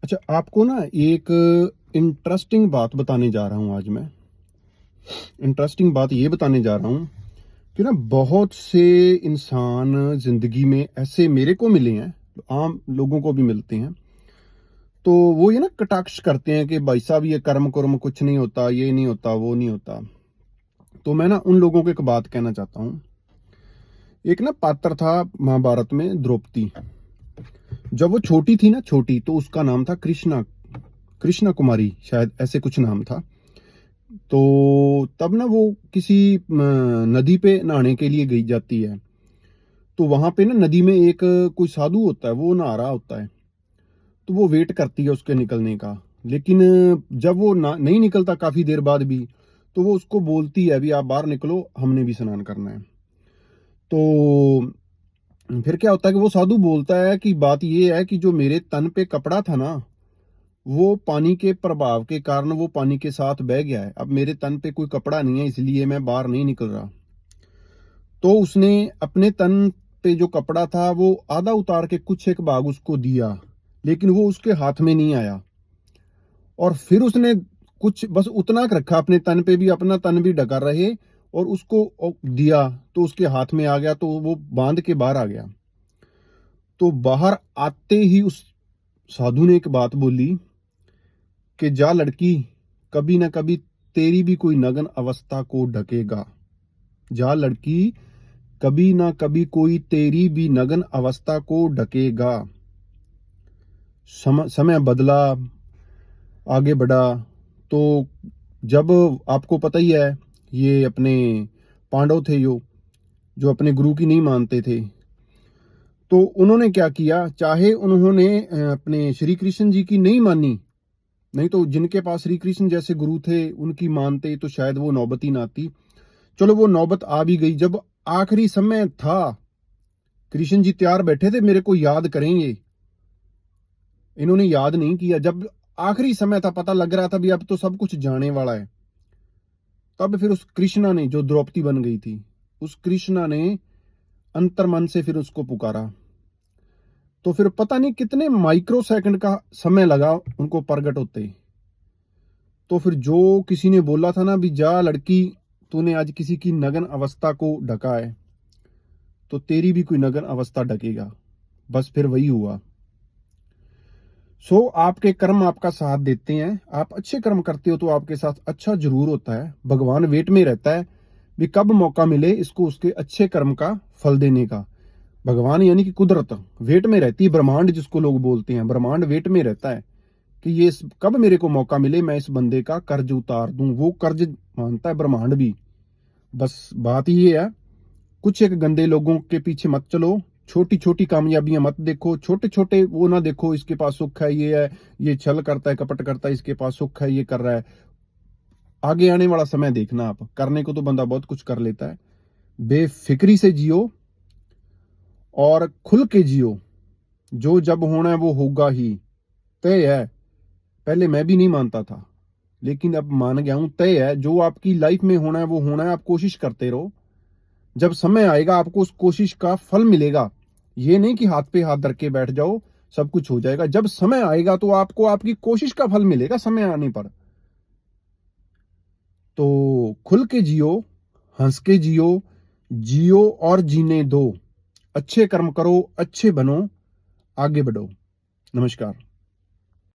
अच्छा, आपको ना एक इंटरेस्टिंग बात बताने जा रहा हूँ आज मैं। इंटरेस्टिंग बात ये बताने जा रहा हूँ कि ना बहुत से इंसान ज़िंदगी में ऐसे मेरे को मिले हैं, आम लोगों को भी मिलते हैं। तो वो ये ना कटाक्ष करते हैं कि भाई साहब ये कर्म-कुर्म कुछ नहीं होता, ये नहीं होता, वो नहीं होता। तो मैं ना उन लोगों को एक बात कहना चाहता हूँ। एक ना पात्र था महाभारत में द्रौपदी। जब वो छोटी थी ना छोटी, तो उसका नाम था कृष्णा, कृष्णा कुमारी शायद ऐसे कुछ नाम था। तो तब ना वो किसी नदी पे नहाने के लिए गई जाती है। तो वहां पे ना नदी में एक कोई साधु होता है, वो नहा रहा होता है। तो वो वेट करती है उसके निकलने का। लेकिन जब वो ना नहीं निकलता काफी देर बाद भी, तो वो उसको बोलती है अभी आप बाहर निकलो, हमने भी स्नान करना है। तो फिर क्या होता है कि वो साधु बोलता है कि बात ये है कि जो मेरे तन पे कपड़ा था ना, वो पानी के प्रभाव के कारण वो पानी के साथ बह गया है। अब मेरे तन पे कोई कपड़ा नहीं है, इसलिए मैं बाहर नहीं निकल रहा। तो उसने अपने तन पे जो कपड़ा था वो आधा उतार के कुछ एक भाग उसको दिया, लेकिन वो उसके हाथ में नहीं आया। और फिर उसने कुछ बस उतना क रखा अपने तन पे भी, अपना तन भी ढका रहे, और उसको दिया तो उसके हाथ में आ गया, तो वो बांध के बाहर आ गया। तो बाहर आते ही उस साधु ने एक बात बोली कि जा लड़की, कभी ना कभी तेरी भी कोई नग्न अवस्था को ढकेगा। जा लड़की, कभी ना कभी कोई तेरी भी नग्न अवस्था को ढकेगा। समय बदला, आगे बढ़ा। तो जब आपको पता ही है, ये अपने पांडव थे जो जो अपने गुरु की नहीं मानते थे। तो उन्होंने क्या किया, चाहे उन्होंने अपने श्री कृष्ण जी की नहीं मानी, नहीं तो जिनके पास श्री कृष्ण जैसे गुरु थे उनकी मानते तो शायद वो नौबत ही ना आती। चलो वो नौबत आ भी गई। जब आखिरी समय था, कृष्ण जी तैयार बैठे थे, मेरे को याद करेंगे, इन्होंने याद नहीं किया। जब आखिरी समय था, पता लग रहा था भी अब तो सब कुछ जाने वाला है, तब फिर उस कृष्णा ने, जो द्रौपदी बन गई थी, उस कृष्णा ने अंतर मन से फिर उसको पुकारा। तो फिर पता नहीं कितने माइक्रो सेकंड का समय लगा उनको प्रकट होते। तो फिर जो किसी ने बोला था ना भी जा लड़की, तूने आज किसी की नग्न अवस्था को ढका है, तो तेरी भी कोई नग्न अवस्था ढकेगा। बस फिर वही हुआ। आपके कर्म आपका साथ देते हैं। आप अच्छे कर्म करते हो तो आपके साथ अच्छा जरूर होता है। भगवान वेट में रहता है भी कब मौका मिले इसको उसके अच्छे कर्म का फल देने का। भगवान यानी कि कुदरत वेट में रहती है, ब्रह्मांड जिसको लोग बोलते हैं, ब्रह्मांड वेट में रहता है कि ये कब मेरे को मौका मिले, मैं इस बंदे का कर्ज उतार दूं। वो कर्ज मानता है ब्रह्मांड भी। बस बात ये है, कुछ एक गंदे लोगों के पीछे मत चलो। छोटी छोटी कामयाबियां मत देखो, छोटे छोटे वो ना देखो, इसके पास सुख है, ये है, ये छल करता है, कपट करता है, इसके पास सुख है, ये कर रहा है। आगे आने वाला समय देखना। आप करने को तो बंदा बहुत कुछ कर लेता है। बेफिक्री से जियो और खुल के जियो। जो जब होना है वो होगा ही, तय है। पहले मैं भी नहीं मानता था, लेकिन अब मान गया हूं, तय है। जो आपकी लाइफ में होना है वो होना है। आप कोशिश करते रहो, जब समय आएगा आपको उस कोशिश का फल मिलेगा। ये नहीं कि हाथ पे हाथ धर के बैठ जाओ सब कुछ हो जाएगा। जब समय आएगा तो आपको आपकी कोशिश का फल मिलेगा समय आने पर। तो खुल के जियो, हंस के जियो, जियो और जीने दो। अच्छे कर्म करो, अच्छे बनो, आगे बढ़ो। नमस्कार।